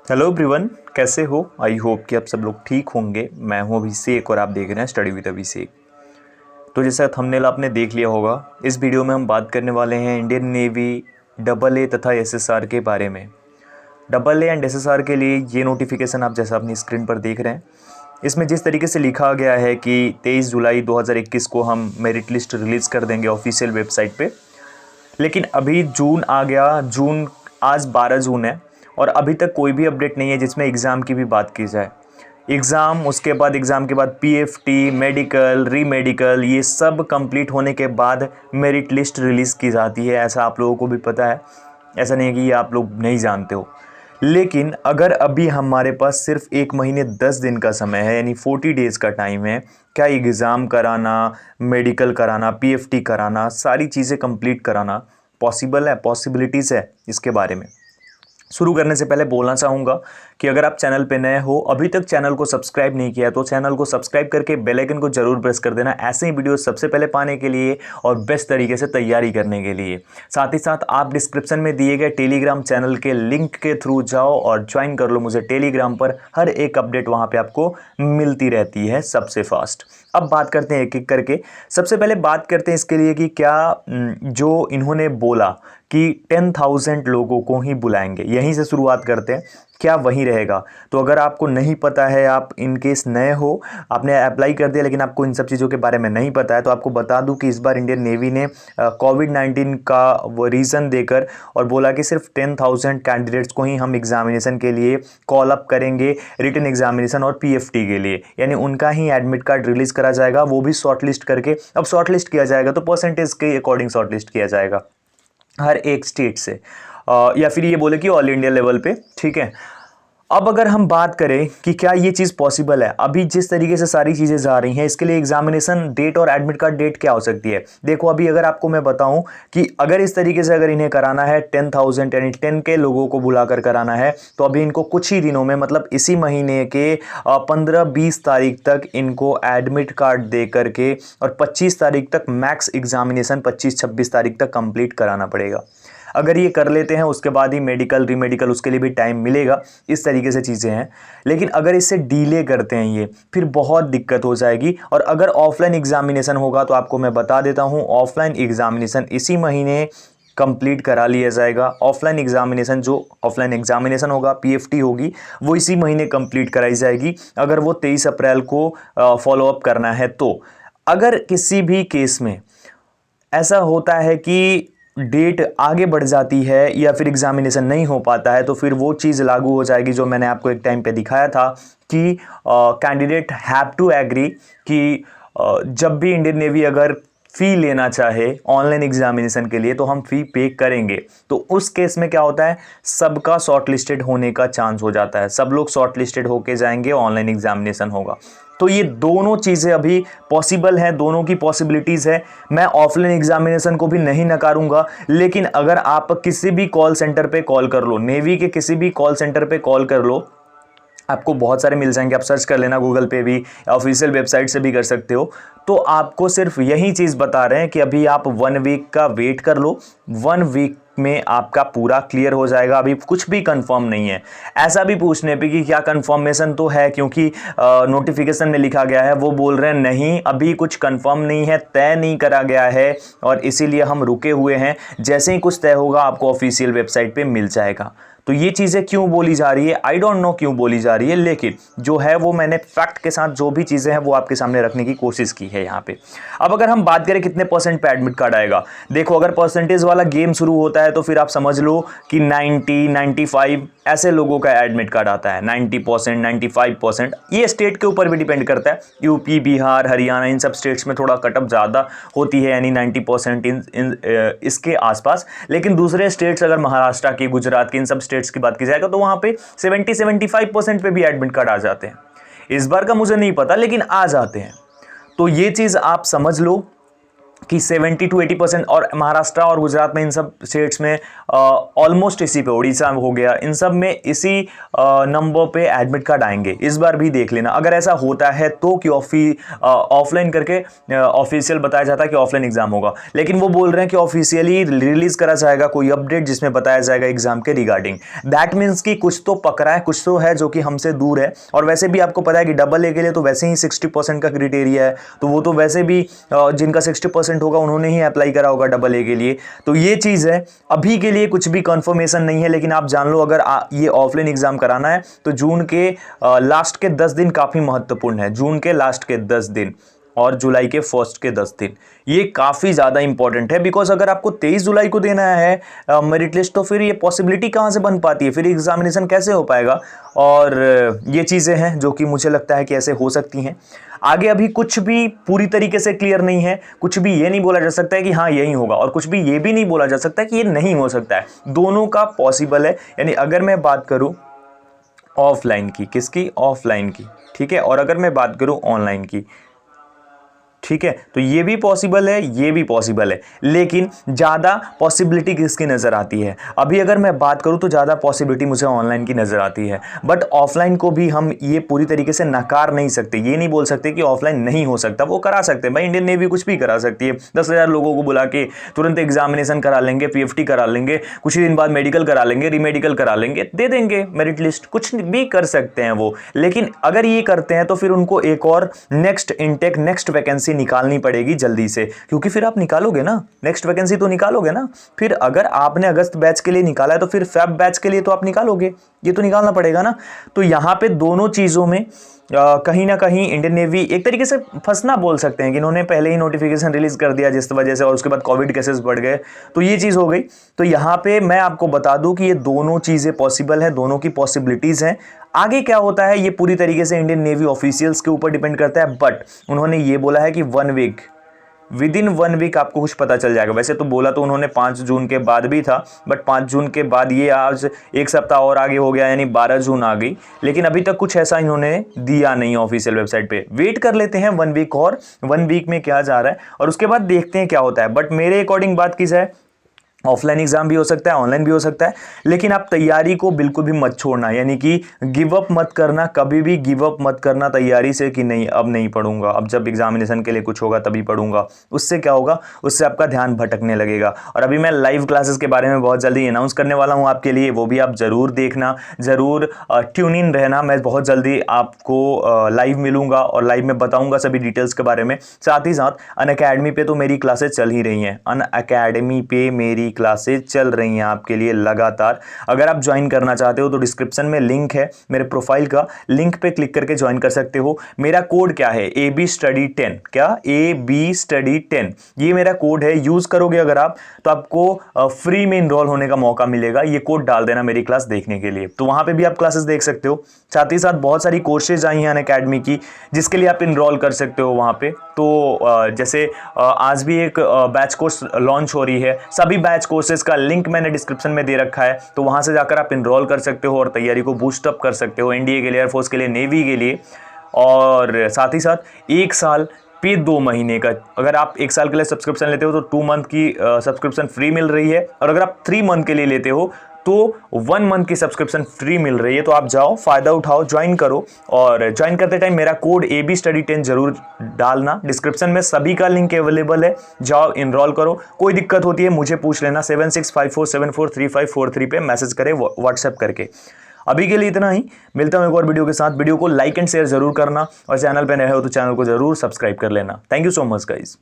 Hello everyone, कैसे हो? I hope कि आप सब लोग ठीक होंगे। मैं हूं अभिषेक और आप देख रहे हैं स्टडी विद अभिषेक। तो जैसा थंबनेल आपने देख लिया होगा, इस वीडियो में हम बात करने वाले हैं इंडियन नेवी डबल ए तथा एसएसआर के बारे में। डबल ए एंड एसएसआर के लिए ये नोटिफिकेशन आप जैसा अपनी स्क्रीन पर देख रहे हैं, इसमें जिस तरीके से लिखा गया है कि 23 जुलाई 2021 को हम मेरिट लिस्ट रिलीज़ कर देंगे ऑफिशियल वेबसाइट पे। लेकिन अभी जून आ गया, जून आज 12 जून है और अभी तक कोई भी अपडेट नहीं है जिसमें एग्ज़ाम की भी बात की जाए। एग्ज़ाम, उसके बाद एग्ज़ाम के बाद पीएफटी, मेडिकल, री मेडिकल, ये सब कंप्लीट होने के बाद मेरिट लिस्ट रिलीज़ की जाती है। ऐसा आप लोगों को भी पता है, ऐसा नहीं है कि ये आप लोग नहीं जानते हो। लेकिन अगर अभी हमारे पास सिर्फ 1 महीने 10 दिन का समय है, यानी 40 डेज़ का टाइम है, क्या एग्ज़ाम कराना, मेडिकल कराना, पीएफटी कराना, सारी चीज़ें कंप्लीट कराना पॉसिबल है? पॉसिबिलिटीज़ है इसके बारे में। शुरू करने से पहले बोलना चाहूँगा कि अगर आप चैनल पे नए हो, अभी तक चैनल को सब्सक्राइब नहीं किया है, तो चैनल को सब्सक्राइब करके बेल आइकन को जरूर प्रेस कर देना, ऐसे ही वीडियो सबसे पहले पाने के लिए और बेस्ट तरीके से तैयारी करने के लिए। साथ ही साथ आप डिस्क्रिप्शन में दिए गए टेलीग्राम चैनल के लिंक के थ्रू जाओ और ज्वाइन कर लो मुझे टेलीग्राम पर। हर एक अपडेट वहाँ पर आपको मिलती रहती है सबसे फास्ट। अब बात करते हैं एक एक करके। सबसे पहले बात करते हैं इसके लिए कि क्या जो इन्होंने बोला कि 10,000 लोगों को ही बुलाएंगे, यहीं से शुरुआत करते हैं। क्या वही रहेगा? तो अगर आपको नहीं पता है, आप इन केस नए हो, आपने अप्लाई कर दिया लेकिन आपको इन सब चीज़ों के बारे में नहीं पता है, तो आपको बता दूं कि इस बार इंडियन नेवी ने कोविड-19 का वो रीज़न देकर और बोला कि सिर्फ 10,000 कैंडिडेट्स को ही हम एग्जामिनेशन के लिए कॉल अप करेंगे, रिटन एग्जामिनेशन और पीएफटी के लिए, यानी उनका ही एडमिट कार्ड रिलीज़ करा जाएगा, वो भी शॉर्टलिस्ट करके। अब शॉर्टलिस्ट किया जाएगा तो परसेंटेज के अकॉर्डिंग शॉर्टलिस्ट किया जाएगा हर एक स्टेट से, या फिर ये बोले कि ऑल इंडिया लेवल पे, ठीक है। अब अगर हम बात करें कि क्या ये चीज़ पॉसिबल है, अभी जिस तरीके से सारी चीज़ें जा रही हैं, इसके लिए एग्जामिनेशन डेट और एडमिट कार्ड डेट क्या हो सकती है? देखो, अभी अगर आपको मैं बताऊं कि अगर इस तरीके से अगर इन्हें कराना है 10,000 यानी 10 के लोगों को बुलाकर कराना है, तो अभी इनको कुछ ही दिनों में, मतलब इसी महीने के 15-20 तारीख तक इनको एडमिट कार्ड दे करके और 25 तारीख तक मैक्स एग्जामिनेशन 25-26 तारीख तक कंप्लीट कराना पड़ेगा। अगर ये कर लेते हैं उसके बाद ही मेडिकल, री मेडिकल, उसके लिए भी टाइम मिलेगा। इस तरीके से चीज़ें हैं। लेकिन अगर इससे डीले करते हैं ये, फिर बहुत दिक्कत हो जाएगी। और अगर ऑफलाइन एग्जामिनेशन होगा तो आपको मैं बता देता हूँ, ऑफलाइन एग्जामिनेशन इसी महीने कंप्लीट करा लिया जाएगा। ऑफलाइन एग्जामिनेशन, जो ऑफलाइन एग्जामिनेशन होगा, पीएफटी होगी, वो इसी महीने कंप्लीट कराई जाएगी, अगर वो 23 अप्रैल को फॉलो अप करना है तो। अगर किसी भी केस में ऐसा होता है कि डेट आगे बढ़ जाती है या फिर एग्जामिनेशन नहीं हो पाता है, तो फिर वो चीज़ लागू हो जाएगी जो मैंने आपको एक टाइम पे दिखाया था कि कैंडिडेट हैव टू एग्री कि जब भी इंडियन नेवी अगर फ़ी लेना चाहे ऑनलाइन एग्जामिनेशन के लिए तो हम फ़ी पे करेंगे। तो उस केस में क्या होता है, सबका शॉर्ट लिस्टेड होने का चांस हो जाता है, सब लोग शॉर्ट लिस्टेड होके जाएंगे, ऑनलाइन एग्जामिनेशन होगा। तो ये दोनों चीज़ें अभी पॉसिबल हैं, दोनों की पॉसिबिलिटीज़ है। मैं ऑफलाइन एग्जामिनेशन को भी नहीं नकारूंगा, लेकिन अगर आप किसी भी कॉल सेंटर पे कॉल कर लो, नेवी के किसी भी कॉल सेंटर पे कॉल कर लो, आपको बहुत सारे मिल जाएंगे, आप सर्च कर लेना गूगल पे भी, ऑफिशियल वेबसाइट से भी कर सकते हो। तो आपको सिर्फ यही चीज़ बता रहे हैं कि अभी आप 1 वीक का वेट कर लो, 1 वीक में आपका पूरा क्लियर हो जाएगा। अभी कुछ भी कंफर्म नहीं है। ऐसा भी पूछने पे कि क्या कंफर्मेशन तो है, क्योंकि नोटिफिकेशन में लिखा गया है, वो बोल रहे हैं नहीं, अभी कुछ कंफर्म नहीं है, तय नहीं करा गया है और इसीलिए हम रुके हुए हैं। जैसे ही कुछ तय होगा आपको ऑफिशियल वेबसाइट पे मिल जाएगा। तो ये चीज़ें क्यों बोली जा रही है, आई डोंट नो क्यों बोली जा रही है, लेकिन जो है वो मैंने फैक्ट के साथ जो भी चीज़ें हैं वो आपके सामने रखने की कोशिश की है यहाँ पे। अब अगर हम बात करें कितने परसेंट पे एडमिट कार्ड आएगा, देखो अगर परसेंटेज वाला गेम शुरू होता है तो फिर आप समझ लो कि 90, 95 ऐसे लोगों का एडमिट कार्ड आता है। 90%, 95%, ये स्टेट के ऊपर भी डिपेंड करता है। यूपी, बिहार, हरियाणा, इन सब स्टेट्स में थोड़ा कटअप ज़्यादा होती है, यानी 90% इसके आसपास। लेकिन दूसरे स्टेट्स, अगर महाराष्ट्र की, गुजरात की, इन सब स्टेट्स की बात की जाएगा तो वहाँ पे 70-75% पे भी एडमिट कार्ड आ जाते हैं। इस बार का मुझे नहीं पता, लेकिन आ जाते हैं। तो ये चीज़ आप समझ लो कि 70 to 80% और महाराष्ट्र और गुजरात में इन सब स्टेट्स में ऑलमोस्ट इसी पे, उड़ीसा हो गया, इन सब में इसी नंबर पे एडमिट कार्ड आएंगे। इस बार भी देख लेना अगर ऐसा होता है तो, कि ऑफलाइन करके ऑफिशियल बताया जाता है कि ऑफलाइन एग्जाम होगा, लेकिन वो बोल रहे हैं कि ऑफिशियली रिलीज करा जाएगा कोई अपडेट जिसमें बताया जाएगा एग्जाम के रिगार्डिंग। दैट मीन्स कि कुछ तो पकड़ा है, कुछ तो है जो कि हमसे दूर है। और वैसे भी आपको पता है कि डबल ए के लिए तो वैसे ही 60% का क्राइटेरिया है, तो वो तो वैसे भी जिनका 60% होगा उन्होंने ही अप्लाई करा होगा डबल ए के लिए। तो ये चीज़ है, अभी के लिए कुछ भी कंफर्मेशन नहीं है, लेकिन आप जान लो अगर ये ऑफलाइन एग्जाम कराना है तो जून के लास्ट के 10 दिन काफ़ी महत्वपूर्ण है। जून के लास्ट के 10 दिन और जुलाई के फर्स्ट के 10 दिन ये काफ़ी ज़्यादा इंपॉर्टेंट है, बिकॉज अगर आपको 23 जुलाई को देना है मेरिट लिस्ट, तो फिर ये पॉसिबिलिटी कहाँ से बन पाती है, फिर एग्जामिनेशन कैसे हो पाएगा। और ये चीज़ें हैं जो कि मुझे लगता है कि ऐसे हो सकती हैं। आगे अभी कुछ भी पूरी तरीके से क्लियर नहीं है, कुछ भी ये नहीं बोला जा सकता है कि हाँ यही होगा, और कुछ भी ये भी नहीं बोला जा सकता है कि ये नहीं हो सकता है। दोनों का पॉसिबल है। यानी अगर मैं बात करूँ ऑफलाइन की, किसकी, ऑफलाइन की, ठीक है, और अगर मैं बात करूँ ऑनलाइन की, ठीक है, तो ये भी पॉसिबल है, ये भी पॉसिबल है, लेकिन ज़्यादा पॉसिबिलिटी किसकी नज़र आती है। अभी अगर मैं बात करूँ तो ज़्यादा पॉसिबिलिटी मुझे ऑनलाइन की नज़र आती है, बट ऑफलाइन को भी हम ये पूरी तरीके से नकार नहीं सकते। ये नहीं बोल सकते कि ऑफलाइन नहीं हो सकता, वो करा सकते हैं भाई। इंडियन नेवी कुछ भी करा सकती है, 10,000 लोगों को बुला के तुरंत एग्जामिनेशन करा लेंगे, PFT करा लेंगे, कुछ ही दिन बाद मेडिकल करा लेंगे, रीमेडिकल करा लेंगे, दे देंगे मेरिट लिस्ट, कुछ भी कर सकते हैं वो। लेकिन अगर ये करते हैं तो फिर उनको एक और नेक्स्ट इनटेक, नेक्स्ट वैकेंसी निकालनी पड़ेगी जल्दी से, क्योंकि फिर आप निकालोगे ना, नेक्स्ट वैकेंसी तो निकालोगे ना। फिर अगर आपने अगस्त बैच के लिए निकाला है तो फिर फेब बैच के लिए तो आप निकालोगे, ये तो निकालना पड़ेगा ना। तो यहां पे दोनों चीजों में कहीं ना कहीं इंडियन नेवी एक तरीके से फंसना बोल सकते हैं कि इन्होंने पहले ही नोटिफिकेशन रिलीज कर दिया जिस वजह से, और उसके बाद कोविड केसेस बढ़ गए, तो ये चीज़ हो गई। तो यहाँ पे मैं आपको बता दूं कि ये दोनों चीज़ें पॉसिबल है, दोनों की पॉसिबिलिटीज़ हैं। आगे क्या होता है ये पूरी तरीके से इंडियन नेवी ऑफिशियल्स के ऊपर डिपेंड करता है, बट उन्होंने ये बोला है कि 1 वीक, विद इन 1 वीक आपको कुछ पता चल जाएगा। वैसे तो बोला तो उन्होंने 5 जून के बाद भी था, बट 5 जून के बाद ये आज एक सप्ताह और आगे हो गया, यानी 12 जून आ गई, लेकिन अभी तक कुछ ऐसा इन्होंने दिया नहीं ऑफिशियल वेबसाइट पे। वेट कर लेते हैं 1 वीक और, 1 वीक में क्या जा रहा है और उसके बाद देखते हैं क्या होता है। बट मेरे अकॉर्डिंग बात की जाए, ऑफलाइन एग्जाम भी हो सकता है, ऑनलाइन भी हो सकता है, लेकिन आप तैयारी को बिल्कुल भी मत छोड़ना, यानी कि गिव अप मत करना, कभी भी गिव अप मत करना तैयारी से कि नहीं अब नहीं पढ़ूंगा, अब जब एग्जामिनेशन के लिए कुछ होगा तभी पढ़ूंगा। उससे क्या होगा, उससे आपका ध्यान भटकने लगेगा। और अभी मैं लाइव क्लासेस के बारे में बहुत जल्दी अनाउंस करने वाला हूं आपके लिए, वो भी आप जरूर देखना, जरूर ट्यून इन रहना। मैं बहुत जल्दी आपको लाइव मिलूंगा और लाइव में बताऊंगा सभी डिटेल्स के बारे में। साथ ही साथ अनअकैडमी पे तो मेरी क्लासेस चल ही रही हैं, अनअकैडमी पे मेरी क्लासेस चल रही हैं आपके लिए लगातार। अगर आप ज्वाइन करना चाहते हो तो डिस्क्रिप्शन में लिंक है मेरे प्रोफाइल का, लिंक पे क्लिक करके ज्वाइन कर सकते हो। मेरा कोड क्या है, AB Study 10, क्या AB Study 10, ये मेरा कोड है। यूज करोगे अगर आप तो आपको फ्री में इनरोल होने का मौका मिलेगा। ये कोड डाल देना मेरी क्लास देखने के लिए, तो वहां पे भी आप क्लासेस देख सकते हो। साथ ही साथ बहुत सारी कोर्सेज आई हैं अनअकैडमी की जिसके लिए आप इनरोल कर सकते हो वहां पे। तो जैसे आज भी एक बैच कोर्स लॉन्च हो रही है, सभी बैच कोर्सेज का लिंक मैंने डिस्क्रिप्शन में दे रखा है, तो वहां से जाकर आप इनरोल कर सकते हो और तैयारी को बूस्ट अप कर सकते हो, एनडीए के लिए, एयरफोर्स के लिए, नेवी के लिए। और साथ ही साथ 1 साल पे 2 महीने का, अगर आप 1 साल के लिए सब्सक्रिप्शन लेते हो तो 2 मंथ की सब्सक्रिप्शन फ्री मिल रही है, और अगर आप 3 मंथ के लिए लेते हो तो 1 मंथ की सब्सक्रिप्शन फ्री मिल रही है। तो आप जाओ, फायदा उठाओ, ज्वाइन करो, और ज्वाइन करते टाइम मेरा कोड AB Study 10 जरूर डालना। डिस्क्रिप्शन में सभी का लिंक अवेलेबल है, जाओ इनरोल करो। कोई दिक्कत होती है मुझे पूछ लेना, 7654743543 पे मैसेज करें व्हाट्सएप करके। अभी के लिए इतना ही, मिलता हूं एक और वीडियो के साथ। वीडियो को लाइक एंड शेयर जरूर करना, और चैनल पे नए हो तो चैनल को जरूर सब्सक्राइब कर लेना। Thank you so much guys.